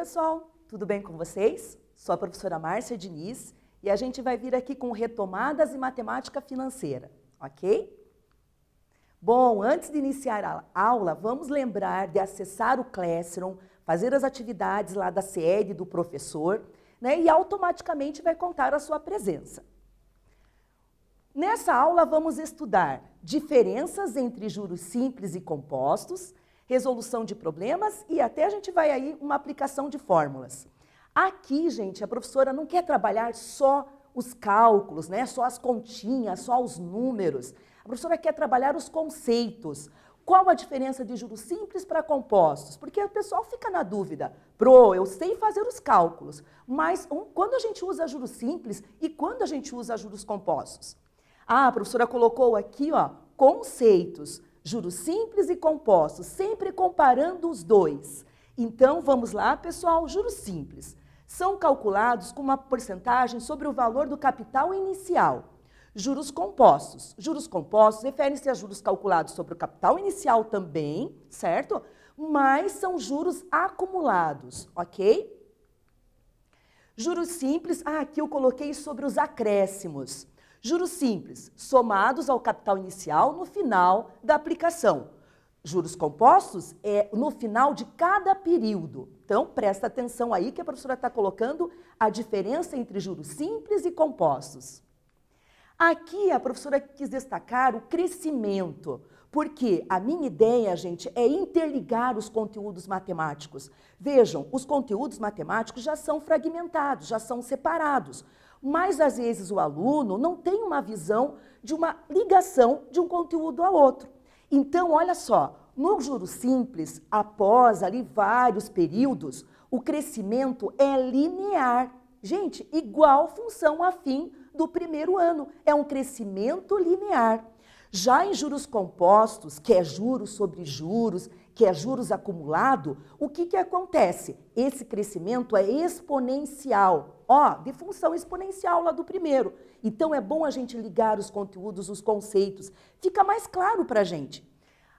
pessoal, tudo bem com vocês? Sou a professora Márcia Diniz e a gente vai vir aqui com retomadas em matemática financeira, ok? Bom, antes de iniciar a aula, vamos lembrar de acessar o Classroom, fazer as atividades lá da sede do professor, né, e automaticamente vai contar a sua presença. Nessa aula vamos estudar diferenças entre juros simples e compostos, resolução de problemas e até a gente vai aí uma aplicação de fórmulas. Aqui, gente, a professora não quer trabalhar só os cálculos, né? Só as continhas, só os números. A professora quer trabalhar os conceitos. Qual a diferença de juros simples para compostos? Porque o pessoal fica na dúvida. Eu sei fazer os cálculos, mas quando a gente usa juros simples e quando a gente usa juros compostos? A professora colocou aqui, ó, conceitos. Juros simples e compostos, sempre comparando os dois. Então, vamos lá, pessoal, juros simples. São calculados com uma porcentagem sobre o valor do capital inicial. Juros compostos. Juros compostos referem-se a juros calculados sobre o capital inicial também, certo? Mas são juros acumulados, ok? Juros simples, aqui eu coloquei sobre os acréscimos. Juros simples, somados ao capital inicial no final da aplicação. Juros compostos é no final de cada período. Então, presta atenção aí que a professora está colocando a diferença entre juros simples e compostos. Aqui a professora quis destacar o crescimento, porque a minha ideia, gente, é interligar os conteúdos matemáticos. Vejam, os conteúdos matemáticos já são fragmentados, já são separados. Mas, às vezes, o aluno não tem uma visão de uma ligação de um conteúdo a outro. Então, olha só, no juros simples, após ali vários períodos, o crescimento é linear. Gente, igual função afim do primeiro ano. É um crescimento linear. Já em juros compostos, que é juros sobre juros, que é juros acumulado, o que acontece? Esse crescimento é exponencial, ó, de função exponencial lá do primeiro. Então é bom a gente ligar os conteúdos, os conceitos, fica mais claro para a gente.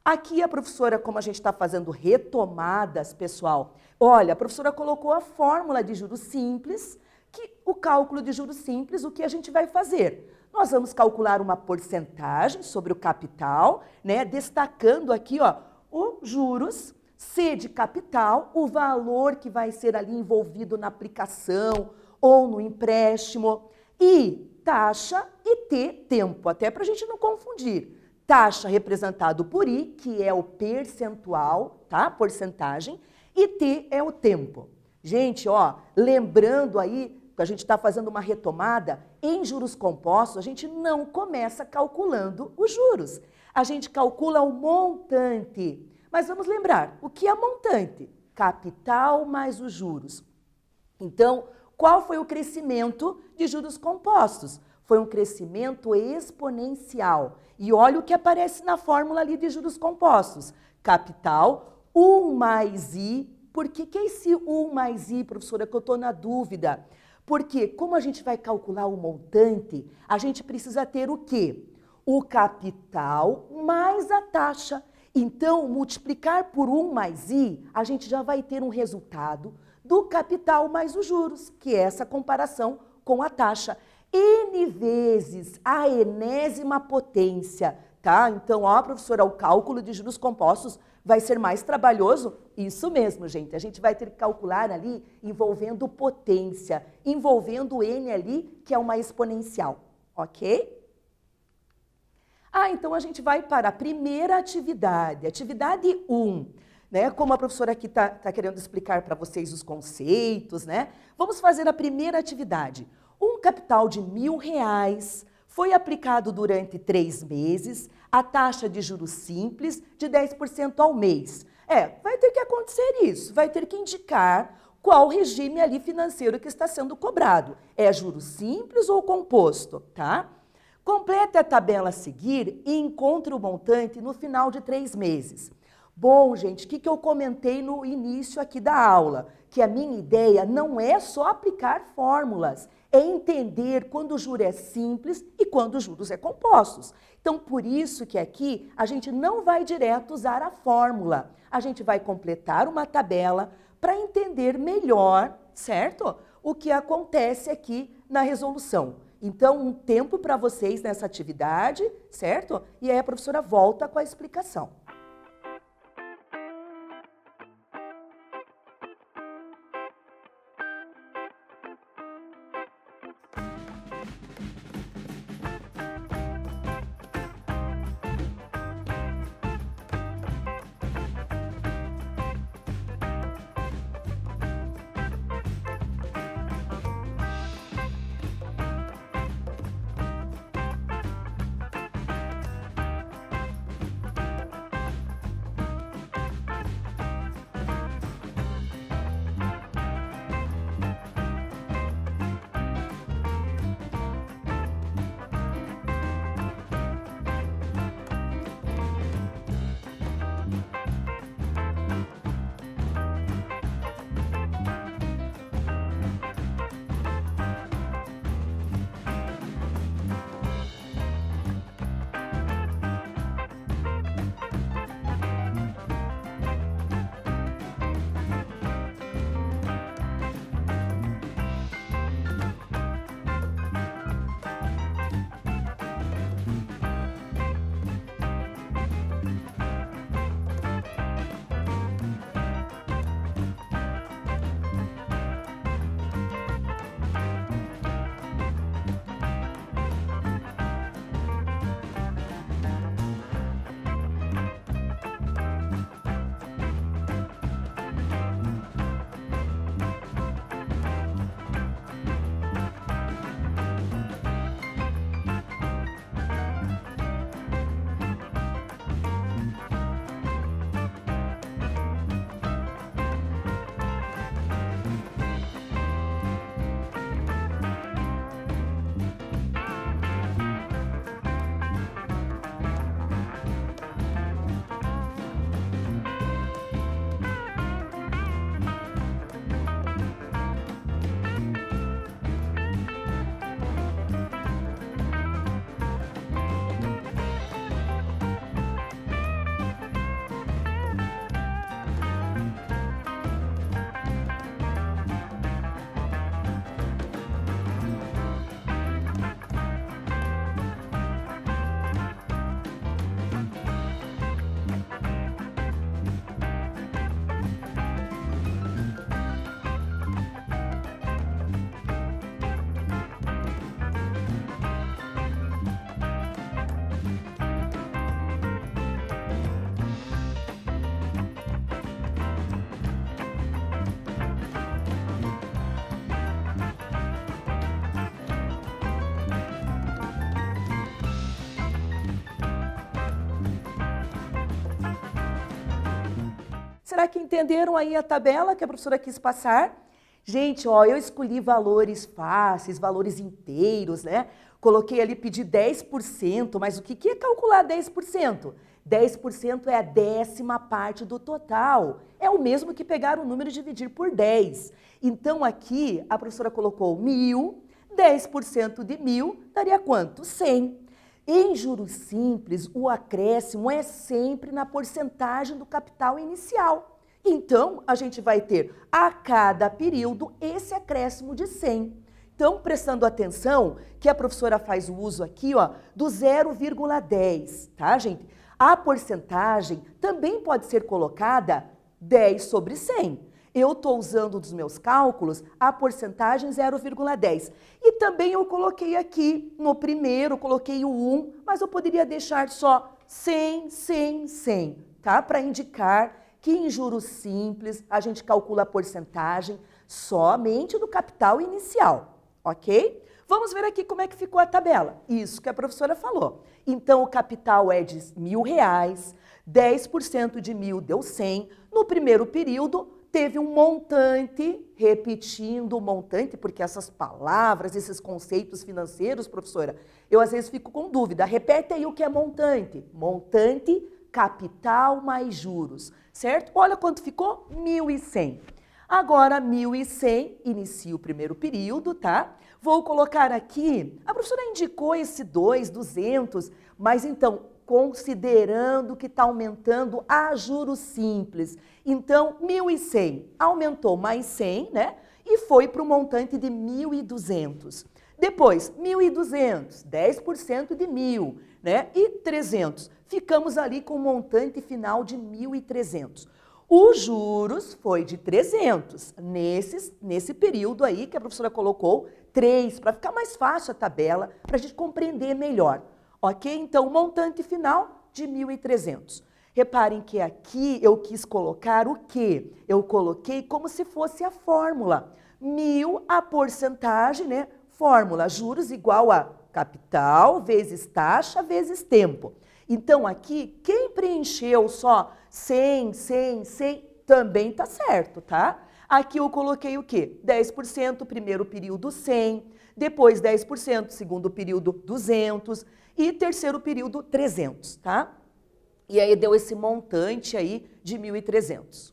Aqui a professora, como a gente está fazendo retomadas, pessoal, olha, a professora colocou a fórmula de juros simples, que o cálculo de juros simples, o que a gente vai fazer? Nós vamos calcular uma porcentagem sobre o capital, né, destacando aqui, ó, os juros, C de capital, o valor que vai ser ali envolvido na aplicação ou no empréstimo, I, taxa, e T, tempo, até para a gente não confundir. Taxa representado por I, que é o percentual, tá? Porcentagem, e T é o tempo. Gente, ó, lembrando aí, que a gente está fazendo uma retomada, em juros compostos, a gente não começa calculando os juros. A gente calcula o montante. Mas vamos lembrar, o que é montante? Capital mais os juros. Então, qual foi o crescimento de juros compostos? Foi um crescimento exponencial. E olha o que aparece na fórmula ali de juros compostos. Capital, 1 mais I. Por que é esse 1 mais I, professora, que eu estou na dúvida? Porque, como a gente vai calcular o montante, a gente precisa ter o quê? O capital mais a taxa. Então, multiplicar por 1 mais I, a gente já vai ter um resultado do capital mais os juros, que é essa comparação com a taxa. N vezes a enésima potência, tá? Então, ó, professora, o cálculo de juros compostos vai ser mais trabalhoso? Isso mesmo, gente. A gente vai ter que calcular ali envolvendo potência, envolvendo N ali, que é uma exponencial, ok? Então a gente vai para a primeira atividade, atividade 1. Né? Como a professora aqui está querendo explicar para vocês os conceitos, né? Vamos fazer a primeira atividade. Um capital de R$1.000 foi aplicado durante 3 meses, a taxa de juros simples de 10% ao mês. Vai ter que acontecer isso, vai ter que indicar qual regime ali financeiro que está sendo cobrado. É juros simples ou composto, tá? Complete a tabela a seguir e encontre o montante no final de 3 meses. Bom, gente, o que eu comentei no início aqui da aula? Que a minha ideia não é só aplicar fórmulas, é entender quando o juro é simples e quando os juros é compostos. Então, por isso que aqui a gente não vai direto usar a fórmula. A gente vai completar uma tabela para entender melhor, certo? O que acontece aqui na resolução. Então, um tempo para vocês nessa atividade, certo? E aí a professora volta com a explicação. Será que entenderam aí a tabela que a professora quis passar? Gente, ó, eu escolhi valores fáceis, valores inteiros, né? Coloquei ali, pedi 10%, mas o que é calcular 10%? 10% é a 10ª parte do total. É o mesmo que pegar o número e dividir por 10. Então, aqui, a professora colocou 1.000, 10% de 1.000 daria quanto? 100. Em juros simples, o acréscimo é sempre na porcentagem do capital inicial. Então, a gente vai ter a cada período esse acréscimo de 100. Então, prestando atenção que a professora faz o uso aqui, ó, do 0,10, tá, gente? A porcentagem também pode ser colocada 10 sobre 100. Eu estou usando dos meus cálculos a porcentagem 0,10. E também eu coloquei aqui, no primeiro, coloquei o 1, mas eu poderia deixar só 100, 100, 100, tá? Para indicar que em juros simples a gente calcula a porcentagem somente do capital inicial, ok? Vamos ver aqui como é que ficou a tabela. Isso que a professora falou. Então, o capital é de R$1.000, 10% de 1.000 deu 100. No primeiro período, teve um montante, repetindo o montante, porque essas palavras, esses conceitos financeiros, professora, eu às vezes fico com dúvida. Repete aí o que é montante. Montante, capital mais juros, certo? Olha quanto ficou, 1.100. Agora, 1.100, inicia o primeiro período, tá? Vou colocar aqui, a professora indicou esse 200, mas então, considerando que está aumentando a juros simples. Então, 1.100 aumentou mais 100, né? E foi para o montante de 1.200. Depois, 1.200, 10% de 1.000, né? E 300. Ficamos ali com o montante final de 1.300. Os juros foi de 300, nesse período aí que a professora colocou 3, para ficar mais fácil a tabela, para a gente compreender melhor. Ok? Então, o montante final de 1.300. Reparem que aqui eu quis colocar o quê? Eu coloquei como se fosse a fórmula. 1.000 a porcentagem, né? Fórmula, juros igual a capital vezes taxa vezes tempo. Então, aqui, quem preencheu só 100, 100, 100, também tá certo, tá? Aqui eu coloquei o quê? 10% primeiro período 100, depois 10% segundo período 200 e terceiro período 300, tá? E aí deu esse montante aí de 1.300.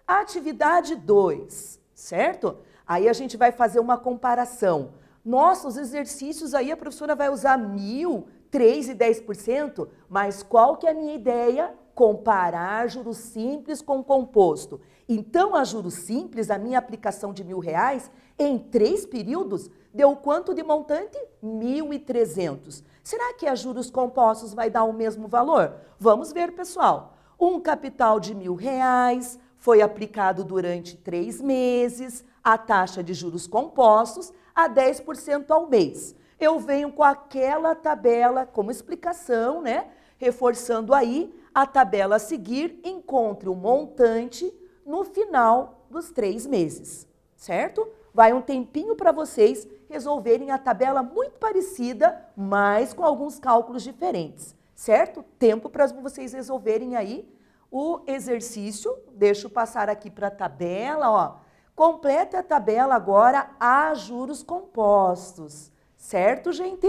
Atividade 2, certo? Aí a gente vai fazer uma comparação. Nossa, os exercícios aí a professora vai usar 1.000, 3 e 10%, mas qual que é a minha ideia? Comparar juros simples com composto. Então, a juros simples, a minha aplicação de R$1.000 em 3 períodos, deu quanto de montante? 1.300. Será que a juros compostos vai dar o mesmo valor? Vamos ver, pessoal. Um capital de R$1.000 foi aplicado durante 3 meses, a taxa de juros compostos a 10% ao mês. Eu venho com aquela tabela como explicação, né? Reforçando aí a tabela a seguir, encontre o montante no final dos 3 meses, certo? Vai um tempinho para vocês resolverem a tabela muito parecida, mas com alguns cálculos diferentes, certo? Tempo para vocês resolverem aí o exercício. Deixa eu passar aqui para a tabela, ó. Complete a tabela agora a juros compostos. Certo, gente?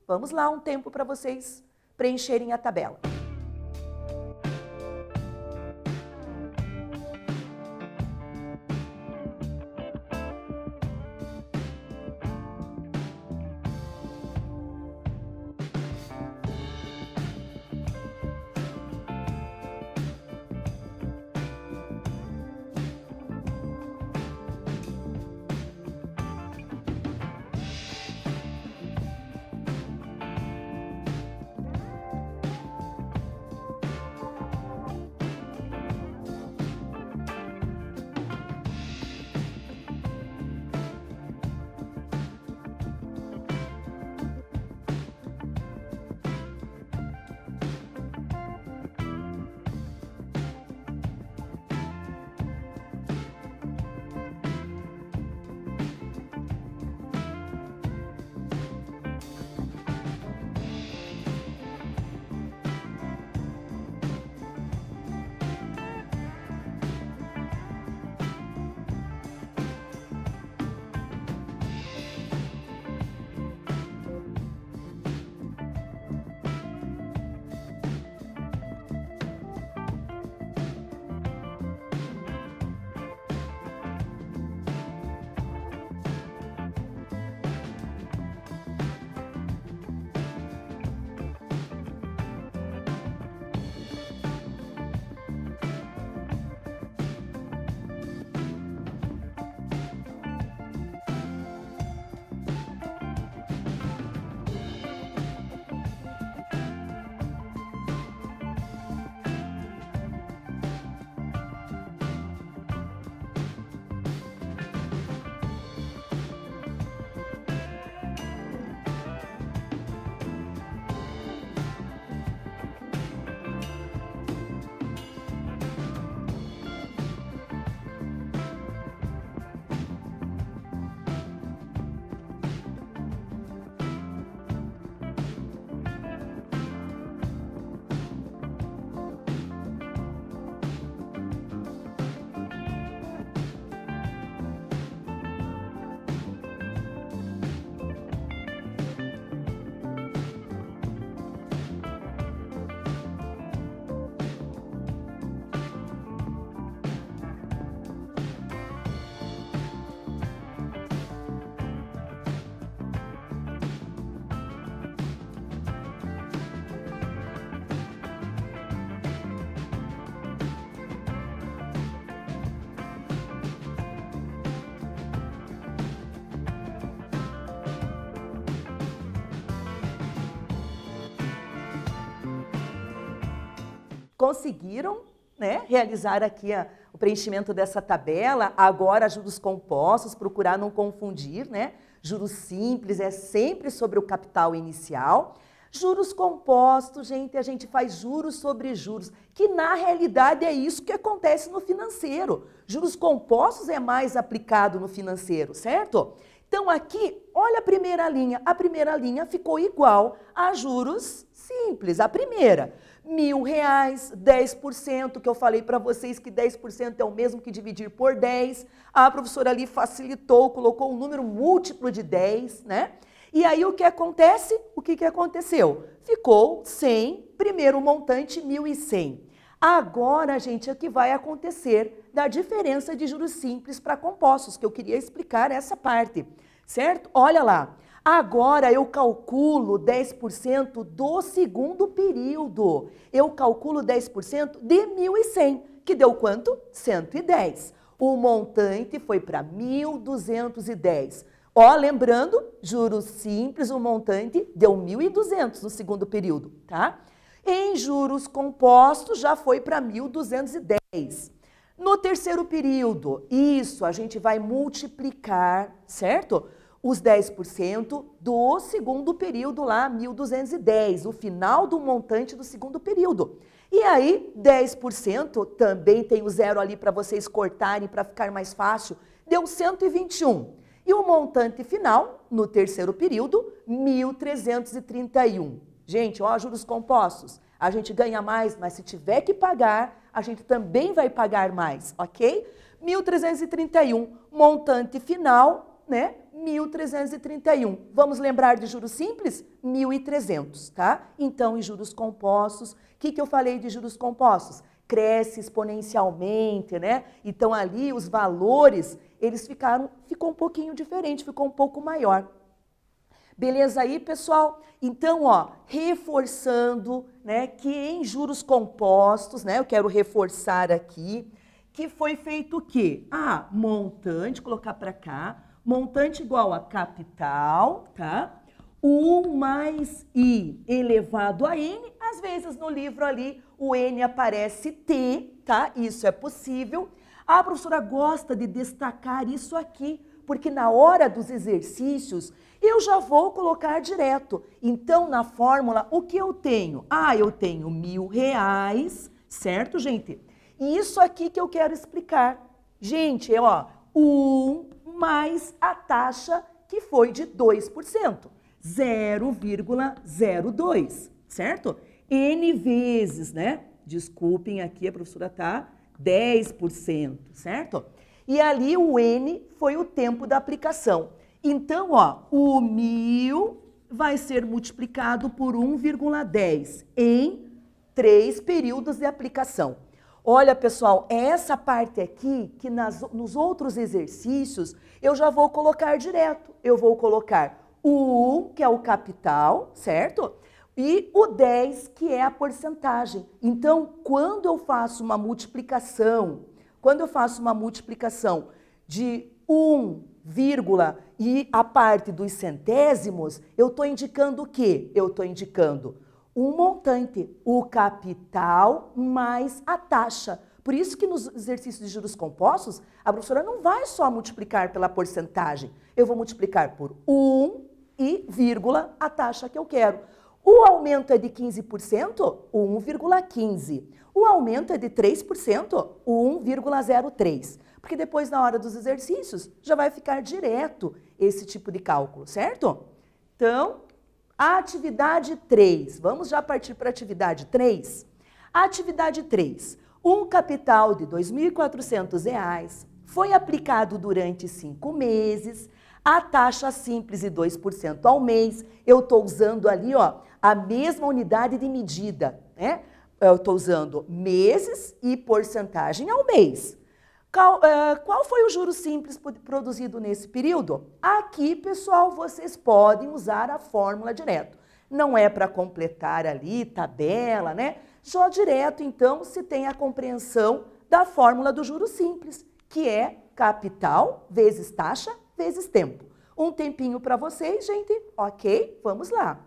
Vamos lá, um tempo para vocês preencherem a tabela. Conseguiram, né, realizar aqui o preenchimento dessa tabela. Agora, juros compostos, procurar não confundir, né? Juros simples é sempre sobre o capital inicial. Juros compostos, gente, a gente faz juros sobre juros, que na realidade é isso que acontece no financeiro. Juros compostos é mais aplicado no financeiro, certo? Então aqui, olha a primeira linha ficou igual a juros simples, a primeira. R$ 1.000, 10%, que eu falei para vocês que 10% é o mesmo que dividir por 10. A professora ali facilitou, colocou um número múltiplo de 10, né? E aí o que acontece? O que aconteceu? Ficou 100, primeiro montante 1.100. Agora, gente, é o que vai acontecer da diferença de juros simples para compostos, que eu queria explicar essa parte, certo? Olha lá, agora eu calculo 10% do segundo período. Eu calculo 10% de 1.100, que deu quanto? 110. O montante foi para 1.210. Ó, lembrando, juros simples, o montante deu 1.200 no segundo período, tá? Em juros compostos, já foi para 1.210. No terceiro período, isso, a gente vai multiplicar, certo? Os 10% do segundo período lá, 1.210, o final do montante do segundo período. E aí, 10%, também tem o zero ali para vocês cortarem, para ficar mais fácil, deu 121. E o montante final, no terceiro período, 1.331. Gente, ó, juros compostos, a gente ganha mais, mas se tiver que pagar, a gente também vai pagar mais, ok? 1.331, montante final, né? 1.331. Vamos lembrar de juros simples? 1.300, tá? Então, em juros compostos, o que eu falei de juros compostos? Cresce exponencialmente, né? Então, ali, os valores, eles ficou um pouquinho diferente, ficou um pouco maior. Beleza aí, pessoal? Então, ó, reforçando, né, que em juros compostos, né, eu quero reforçar aqui, que foi feito o quê? Ah, montante, colocar para cá, montante igual a capital, tá? 1 mais I elevado a N, às vezes no livro ali o N aparece T, tá? Isso é possível. A professora gosta de destacar isso aqui, porque na hora dos exercícios eu já vou colocar direto. Então, na fórmula, o que eu tenho? Ah, eu tenho R$ 1.000, certo, gente? E isso aqui que eu quero explicar. Gente, ó, 1 mais a taxa que foi de 2%, 0,02, certo? N vezes, né? Desculpem aqui, a professora tá 10%, certo? E ali o N foi o tempo da aplicação. Então, ó, o 1.000 vai ser multiplicado por 1,10 em 3 períodos de aplicação. Olha, pessoal, essa parte aqui, que nos outros exercícios, eu já vou colocar direto. Eu vou colocar o 1, que é o capital, certo? E o 10, que é a porcentagem. Então, quando eu faço uma multiplicação, de 1, e a parte dos centésimos, eu estou indicando o quê? Eu estou indicando um montante, o capital mais a taxa. Por isso que nos exercícios de juros compostos, a professora não vai só multiplicar pela porcentagem. Eu vou multiplicar por 1 e vírgula a taxa que eu quero. O aumento é de 15%, 1,15. O aumento é de 3%, 1,03. Porque depois, na hora dos exercícios, já vai ficar direto esse tipo de cálculo, certo? Então, atividade 3. Vamos já partir para a atividade 3? Atividade 3. Um capital de R$ 2.400 foi aplicado durante 5 meses, a taxa simples de 2% ao mês. Eu estou usando ali, ó, a mesma unidade de medida, né? Eu estou usando meses e porcentagem ao mês. Qual foi o juro simples produzido nesse período? Aqui, pessoal, vocês podem usar a fórmula direto. Não é para completar ali tabela, né? Só direto, então, se tem a compreensão da fórmula do juro simples, que é capital vezes taxa vezes tempo. Um tempinho para vocês, gente. Ok? Vamos lá.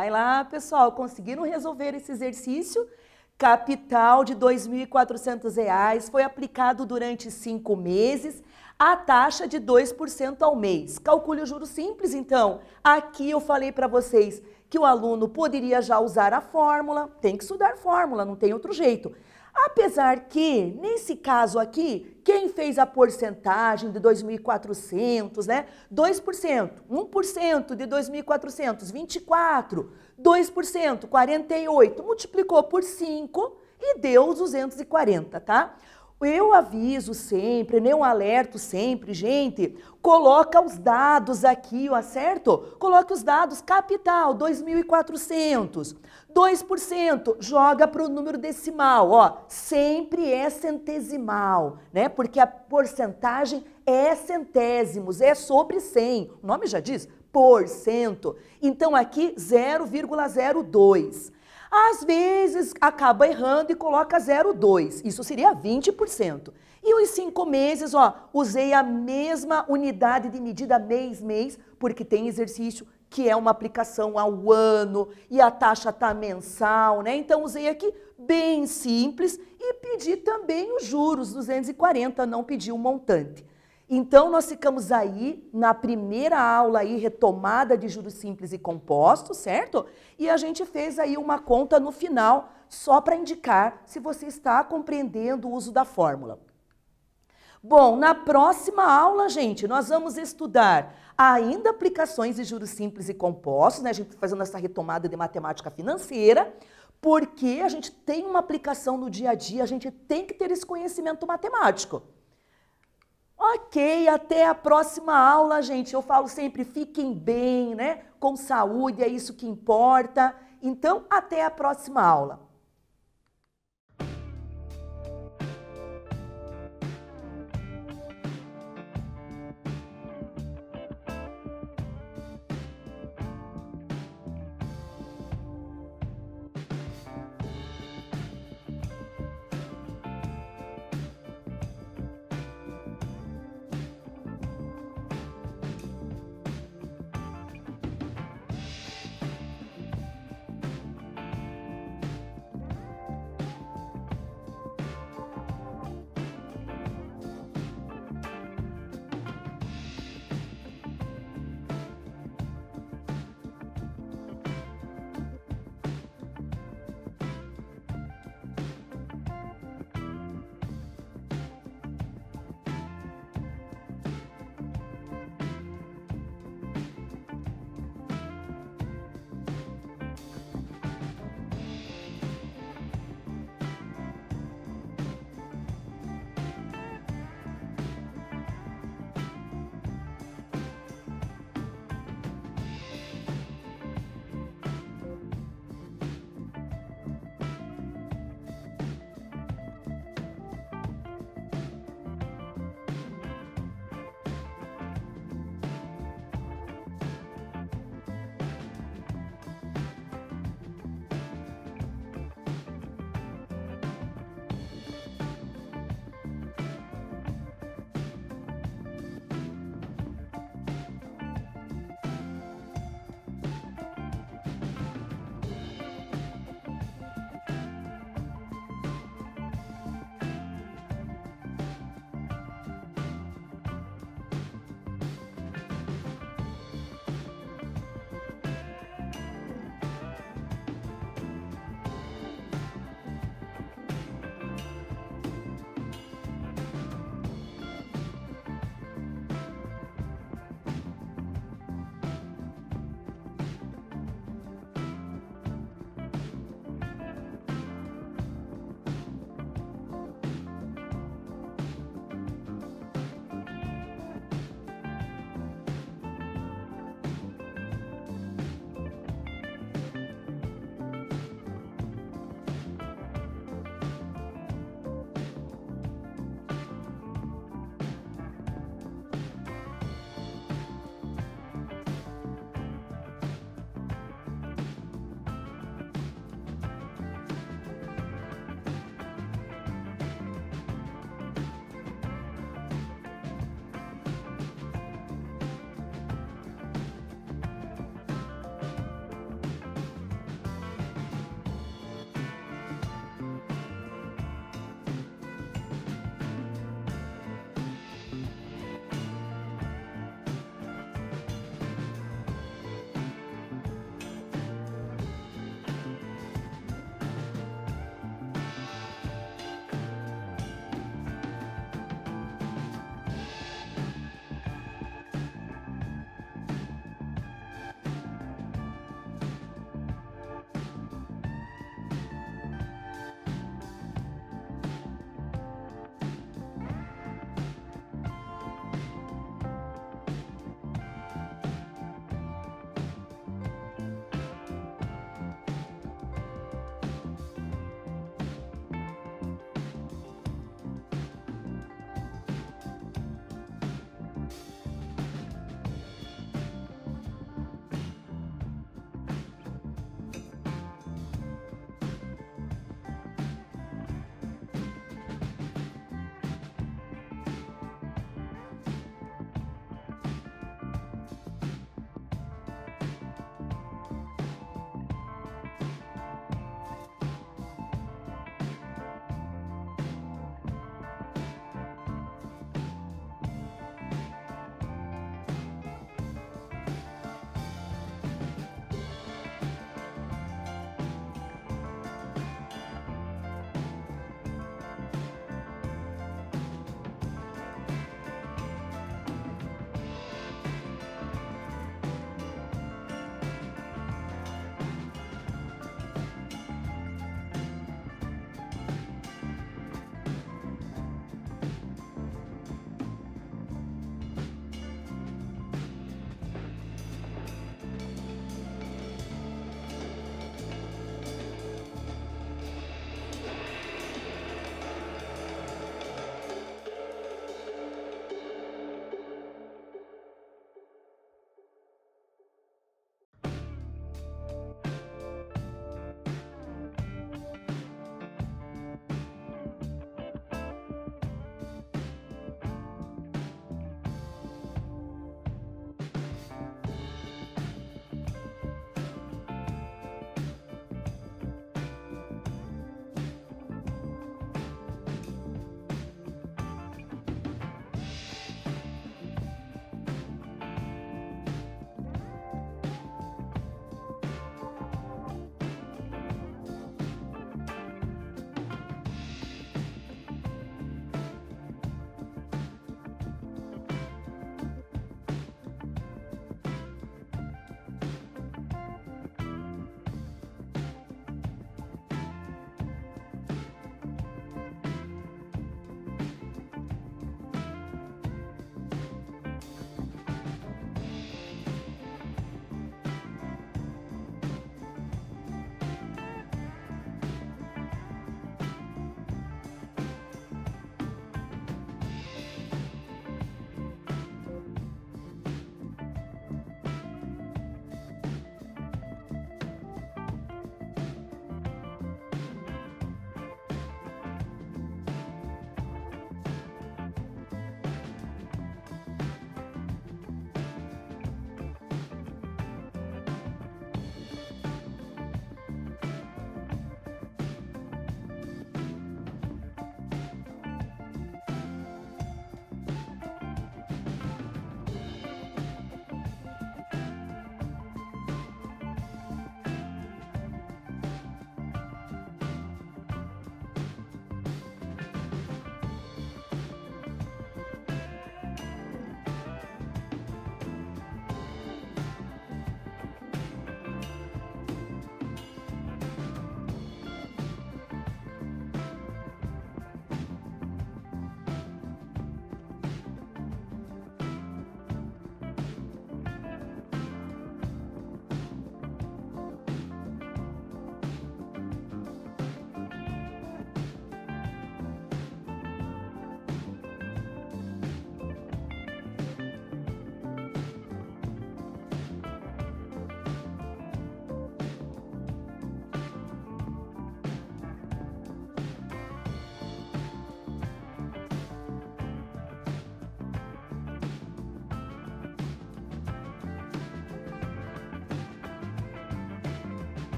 Vai lá, pessoal, conseguiram resolver esse exercício? Capital de R$ 2.400 foi aplicado durante 5 meses, a taxa de 2% ao mês. Calcule o juro simples, então. Aqui eu falei para vocês que o aluno poderia já usar a fórmula, tem que estudar fórmula, não tem outro jeito. Apesar que, nesse caso aqui, quem fez a porcentagem de 2.400, né? 2%, 1% de 2.400, 24, 2%, 48, multiplicou por 5 e deu os 240, tá? Eu aviso sempre, né? Eu alerto sempre, gente, coloca os dados aqui, ó, certo? Coloca os dados, capital, 2.400, 2%, joga para o número decimal, ó, sempre é centesimal, né? Porque a porcentagem é centésimos, é sobre 100, o nome já diz, porcento. Então aqui 0,02. Às vezes acaba errando e coloca 0,2, isso seria 20%. E os 5 meses, ó, usei a mesma unidade de medida mês, porque tem exercício que é uma aplicação ao ano e a taxa tá mensal, né? Então usei aqui bem simples e pedi também os juros, 240, não pedi o montante. Então, nós ficamos aí na primeira aula aí, retomada de juros simples e compostos, certo? E a gente fez aí uma conta no final, só para indicar se você está compreendendo o uso da fórmula. Bom, na próxima aula, gente, nós vamos estudar ainda aplicações de juros simples e compostos, né? A gente fazendo essa retomada de matemática financeira, porque a gente tem uma aplicação no dia a dia, a gente tem que ter esse conhecimento matemático. Ok, até a próxima aula, gente. Eu falo sempre, fiquem bem, né? Com saúde, é isso que importa. Então, até a próxima aula.